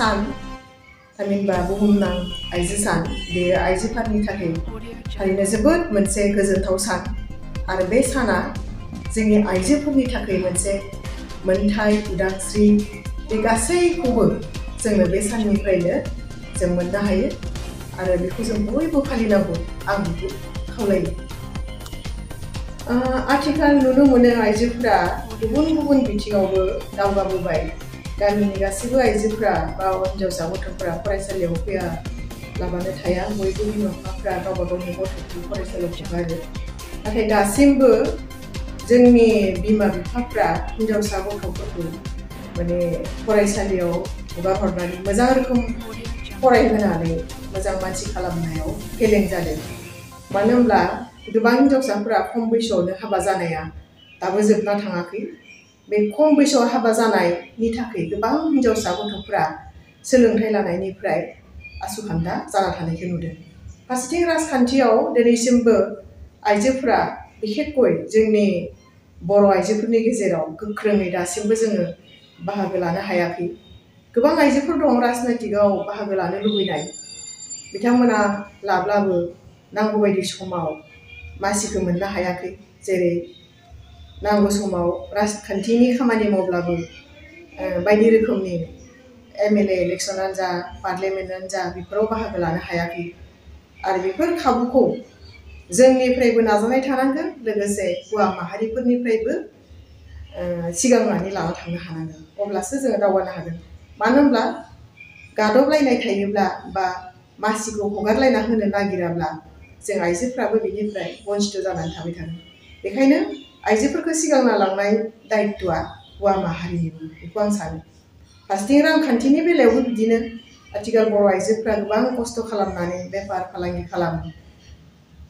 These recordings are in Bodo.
सान थामहिनबा बुहुमनां आइजो सान बे आइजोफोरनि थाखाय थारैनो जोबोद मोनसे गोजोनथाव सान आरो बे साना जोंनि आइजोफोरनि थाखाय मोनसे मोनथाय उदांस्रि बे गासैखौबो जोङो बे साननिफ्रायनो जों मोननो हायो आरो बेखौ जों बयबो फालिनांगौ आं बेखौ खावलायो। आथिखाल नुनो मोनो आइजोफोरा गुबुन गुबुन बिथिङावबो दावगाबोबाय। गामिनि गासैबो आइजोफोरा बा हिन्जावसा गथ'फोरा फरायसालियाव फैयालाबानो थाया, बयबो बिमा बिफाफोरा गावबा गावनि गथ'खौ फरायसालियाव हगारो। नाथाय दासिमबो जोंनि बिमा बिफाफ्रा हिन्जावसा गथ'फोरखौ माने फरायसालियाव हगार हरनानै मोजां रोखोम फरायहोनानै मोजां मानसि खालामनायाव फेलें जादों। मानो होनब्ला गोबां हिन्जावसाफोरा खम बैसोआवनो हाबा जानाया दाबो जोबना थाङाखै। बे खम बैसोआव हाबा जानायनि थाखाय गोबां हिन्जावसा गथ'फोरा सोलोंथाइ लानायनिफ्राय आसुखान्दा जाना थानायखौ नुदों। फारसेथिं राजखान्थियाव दिनैसिमबो आइजोफोरा बिखेखय जोंनि बर' आइजोफोरनि गेजेराव गोख्रोङै दासिमबो जोङो बाहागो लानो हायाखै। गोबां आइजोफोर दं राजनितिकआव बाहागो लानो लुबैनाय, बिथांमोना लाब्लाबो नांगौबायदि समाव मासिखौ मोननो हायाखै। जेरै नांगौ समाव राजखान्थिनि खामानि मावब्लाबो बायदि रोखोमनि MLA इलेक्सनानो जा पार्लियामेन्टआनो जा बेफोराव बाहागो लानो हायाखै आरो बेफोर खाबुखौ जोंनिफ्रायबो नाजानाय थानांगोन, लोगोसे हौवा माहारिफोरनिफ्रायबो सिगांनानै लाना थांनो हानांगोन, अब्लासो जोङो दावगानो हागोन। मानो होनब्ला गादबलायनाय थायोब्ला बा मासिखौ हगारलायना होनो नागिराब्ला जों आइजोफ्राबो बिनिफ्राय बन्सित जानानै थाबाय थागोन। बेखायनो आइजोफोरखौ सिगांना लांनाय दायित्वआ हौवा माहारिनिबो, बेखौ आं सानो। फारसेथिं रांखान्थिनि बेलायावबो बिदिनो आथिखाल बर' आइजोफ्रा गोबां खस्थ' खालामनानै बेफार फालांगि खालामो,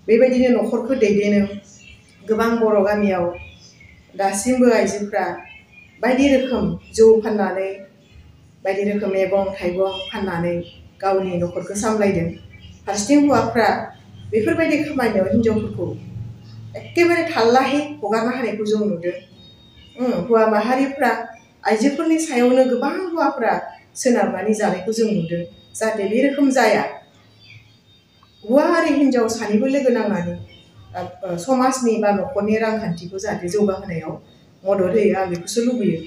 बेबायदिनो न'खरखौ दैदेनो। गोबां बर' गामियाव दासिमबो आइजोफ्रा बायदि रोखोम जौ फाननानै, बायदि रोखोम मैगं थाइगं फाननानै गावनि न'खरखौ सामलायदों। फारसेथिं हौवाफ्रा बेफोरबायदि खामानियाव हिन्जावफोरखौ एखेबारे थाल्लाहै हगारना होनायखौ जों नुदों। हौवा माहारिफ्रा आइजोफोरनि सायावनो गोबां हौवाफ्रा सोनारनानै जानायखौ जों नुदों। जाहाथे बे रोखोम जाया, हौवा आरो हिन्जाव सानैबो लोगो नांनानै समाजनि बा न'खरनि रांखान्थिखौ जाहाथे जौगाहोनायाव मदद होयो, आं बेखौसो लुबैयो।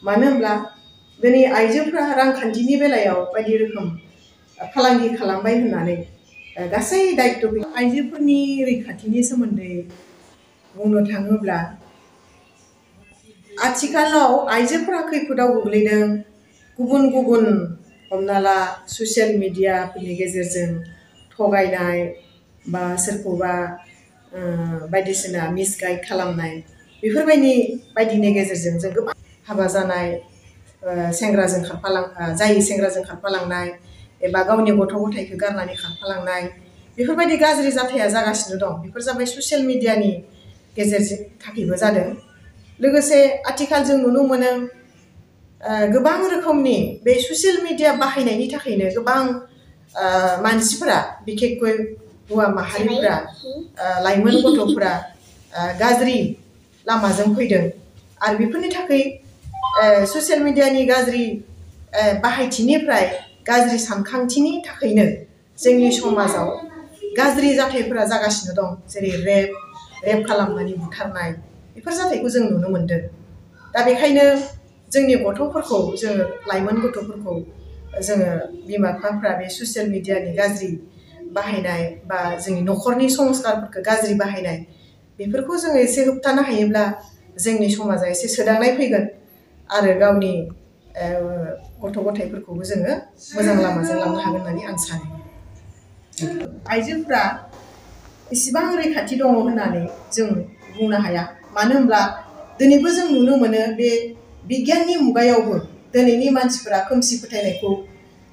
मानो होनब्ला दिनै आइजोफ्रा रांखान्थिनि बेलायाव बायदि रोखोम फालांगि खालामबाय होननानै गासै दायित्व आइजोफोरनि रैखाथिनि सोमोन्दै बुंनो थाङोब्ला आथिखालाव आइजोफोरा खैफोदाव गोग्लैदों। गुबुन गुबुन हमना ला ससियेल मिडियाफोरनि गेजेरजों थगायनाय बा सोरखौबा बायदिसिना मिसगाइड खालामनाय, बायदिनि गेजेरजों जों गोबां हाबा जानाय सेंग्राजों खारफालांनाय एबा गावनि गथ' गथायखौ गारनानै खारफालांनाय, बेफोरबायदि गाज्रि जाथाया जागासिनो दं। बेफोर जाबाय ससियेल मिडियानि गेजेरजों थाखायबो जादों। लोगोसे आथिखाल जों नुनो मोनो गोबां रोखोमनि बे ससियेल मिडिया बाहायनायनि थाखायनो गोबां मानसिफोरा बिखेखय हौवा माहारिफ्रा लाइमोन गथ'फोरा गाज्रि लामाजों फैदों आरो बेफोरनि थाखाय ससियेल मिडियानि गाज्रि बाहायथिनिफ्राय गाज्रि सानखांथिनि थाखायनो जोंनि समाजाव गाज्रि जाथायफोरा जागासिनो दं। जेरै रेप खालामनानै बुथारनाय, बेफोर जाथायखौ जों नुनो मोन्दों। दा बेखायनो जोंनि गथ'फोरखौ जोङो लाइमोन गथ'फोरखौ जोङो बिमा बिफाफ्रा बे ससियेल मिडियानि गाज्रि बाहायनाय बा जोंनि न'खरनि संस्कारफोरखौ गाज्रि बाहायनाय, बेफोरखौ जोङो एसे होबथानो हायोब्ला जोंनि समाजा एसे सोदांनाय फैगोन आरो गावनि गथ' गथायफोरखौबो जोङो मोजां लामाजों लांनो हागोन होननानै आं सानो। आइजोफ्रा इसिबां रैखाथि दङ होननानै जों बुंनो हाया। मानो होनब्ला दिनैबो जों नुनो मोनो बे बिगियाननि मुगायावबो दिनैनि मानसिफोरा खोमसि फोथायनायखौ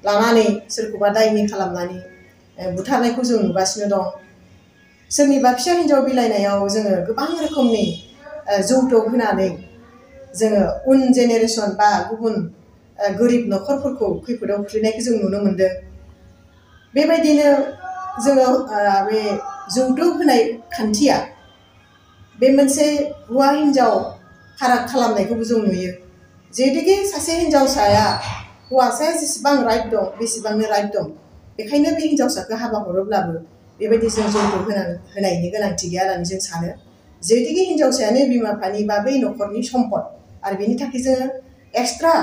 लानानै सोरखौबा दायनि खालामनानै बुथारनायखौ जों नुगासिनो दं। सोरनिबा फिसा हिन्जाव बिलाइनायाव जोङो गोबां रोखोमनि जौतुक होनानै जोङो उन जेनेरेसन बा गुबुन गोरिब न'खरफोरखौ खैफोदाव खोख्लैनायखौ जों नुनो मोन्दों। बेबायदिनो जोङो बे जौतुक होनाय खान्थिया बे मोनसे हौवा हिन्जाव फाराग खालामनायखौबो जों नुयो। जेरैखि सासे हिन्जावसाया हौवासाया जेसेबां राइट दं बेसेबांनो राइट दं बेखायनो बे हिनजावसाखौ हाबा हरोब्लाबो बेबायदि जों जौतुक होनायनि गोनांथि गैया होननानै जों सानो जुदि हिनजावसायानो बिमा बिफानि बा बै न'खरनि सम्पद आरो बेनि थाखाय जोङो एक्सट्रा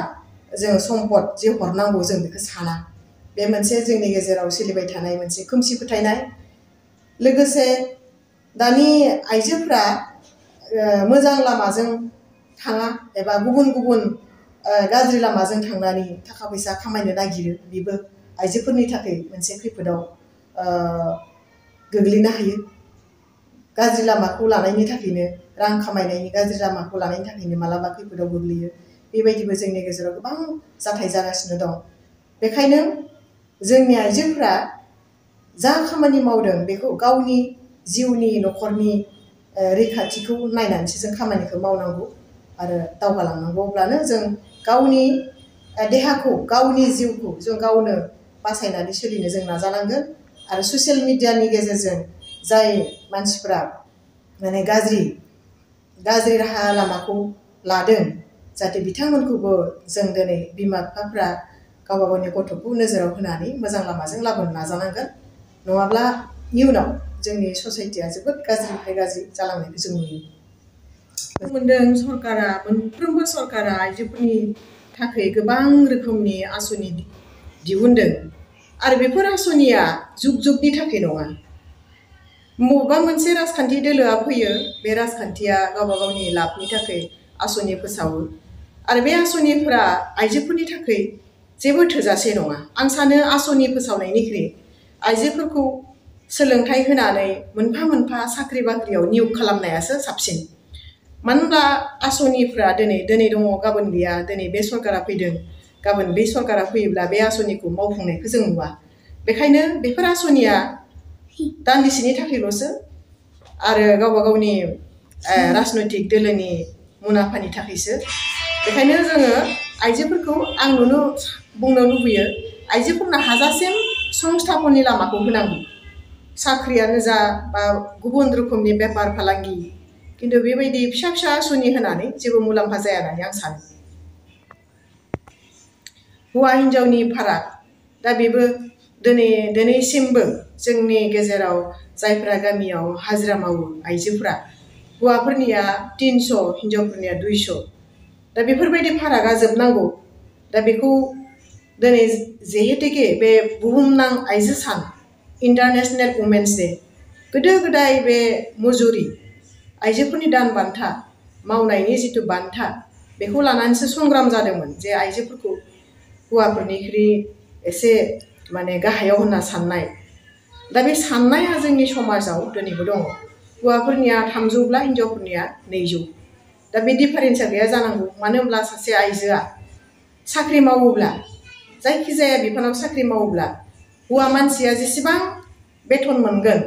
जों सम्पद जे हरनांगौ जों बेखौ साना बे मोनसे जोंनि गेजेराव सोलिबाय थानाय मोनसे खोमसि फोथायनाय लोगोसे दानि आइजोफ्रा मोजां लामाजों थाङा एबा गुबुन गाज्रि लामाजों थांनानै थाखा फैसा खामायनो नागिरो बेबो आइजोफोरनि थाखाय मोनसे खैफोदाव गोग्लैनो हायो गाज्रि लामाखौ लानायनि थाखायनो रां खामायनायनि गाज्रि लामाखौ लानायनि थाखायनो मालाबा खैफोदाव गोग्लैयो बेबायदिबो जोंनि गेजेराव गोबां जाथाय जागासिनो दं बेखायनो जोंनि आइजोफोरा जा खामानि मावदों बेखौ गावनि जिउनि न'खरनि रैखाथिखौ नायनानैसो जों खामानिखौ मावनांगौ आरो दावगालांनांगौ अब्लानो जों गावनि देहाखौ गावनि जिउखौ जों गावनो बासायनानै सोलिनो जों नाजानांगोन आरो ससियेल मिडियानि गेजेरजों जाय मानसिफ्रा माने गाज्रि राहा लामाखौ लादों जाहाथे बिथांमोनखौबो जों दिनै बिमा बिफाफ्रा गावबा गावनि गथ'खौ नोजोराव होनानै मोजां लामाजों लाबोनो नाजानांगोन नङाब्ला इयुनाव जोंनि ससाइटिया जोबोद गाज्रिनिफ्राय गाज्रि जालांनायखौ जों नुयो मोनदों सरकारा मोनफ्रोमबो सरकारा आइजोफोरनि थाखाय गोबां रोखोमनि आसनि दिहुनदों आरो बेफोर आसनिया जुगनि थाखाय नङा बबेबा मोनसे राजखान्थि दोलोआ फैयो बे राजखान्थिया गावबा गावनि लाबनि थाखाय आसनि फोसावो आरो बे आसनिफोरा आइजोफोरनि थाखाय जेबो थोजासे नङा आं सानो आसनि फोसावनायनिख्रुइ आइजोफोरखौ सोलोंथाइ होनानै मोनफा मोनफा साख्रि बाख्रियाव नियोग खालामनायासो साबसिन मानो होनब्ला आसनिफ्रा दिनै दङ गाबोन गैया दिनै बे सरकारा फैदों गाबोन बे सरकारा फैयोब्ला बे आसनिखौ मावफुंनायखौ जों नुवा बेखायनो बेफोर आसनिया दान्दिसेनि थाखायल'सो आरो गावबा गावनि राजनैतिक दोलोनि मुलाम्फानि थाखायसो बेखायनो जोङो आइजोफोरखौ आं बुंनो लुबैयो आइजोफोरनो हाजासिम संस्थापननि लामाखौ होनांगौ साख्रियानो जा बा गुबुन रोखोमनि बेफार फालांगि किन्तु बेबायदि फिसा फिसा आसनि होनानै जेबो मुलाम्फा जाया होननानै आं सानो हौवा हिन्जावनि फाराग दा बेबो दिनैसिमबो जोंनि गेजेराव जायफ्रा गामियाव हाजिरा मावो आइजोफ्रा हौवाफोरनिया 300 हिन्जावफोरनिया 200 दा बेफोरबायदि फारागा जोबनांगौ दा बेखौ दिनै जिहेतुके बे बुहुमनां आइजो सान इन्टारनेशनेल वुमेन्स डे गोदो गोदाय बे मजुरि आइजोफोरनि दान बान्था मावनायनि जिथु बान्था बेखौ लानानैसो संग्राम जादोंमोन जे आइजोफोरखौ हौवाफोरनिख्रुइ एसे माने गाहायाव होनना साननाय दा बे साननाया जोंनि समाजाव दिनैबो दङ हौवाफोरनिया 300ब्ला हिन्जावफोरनिया 200 दा बे डिफारेन्सआ गैया जानांगौ मानो होनब्ला सासे आइजोआ साख्रि मावोब्ला जायखिजाया बिफानाव साख्रि मावोब्ला हौवा मानसिया जेसेबां बेथन मोनगोन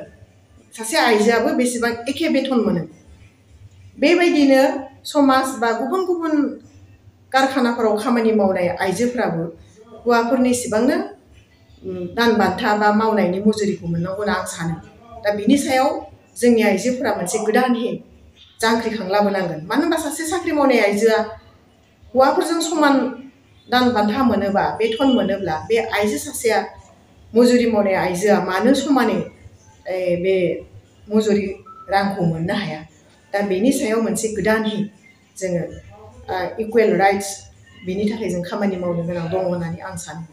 सासे आइजोआबो बेसेबां एखे बेथन मोनो बेबायदिनो समाज बा गुबुन कारखानाफोराव खामानि मावनाय आइजोफ्राबो हौवाफोरनि सिबांनो दान बान्था बा मावनायनि मजुरिखौ मोननांगौ होनना आं सानो दा बिनि सायाव जोंनि आइजोफोरा मोनसे गोदानहै जांख्रिखां लाबोनांगोन मानो होनबा सासे साख्रि मावनाय आइजोआ हौवाफोरजों समान दान बान्था मोनोबा बेथन मोनोब्ला बे आइजो सासेया मजुरि मावनाय आइजोआ मानो समानै बे मजुरि रांखौ मोननो हाया दा बेनि सायाव मोनसे गोदानहै जोङो इकुवेल राइट्स बेनि थाखाय जों खामानि मावनो गोनां दङ होननानै आं सानो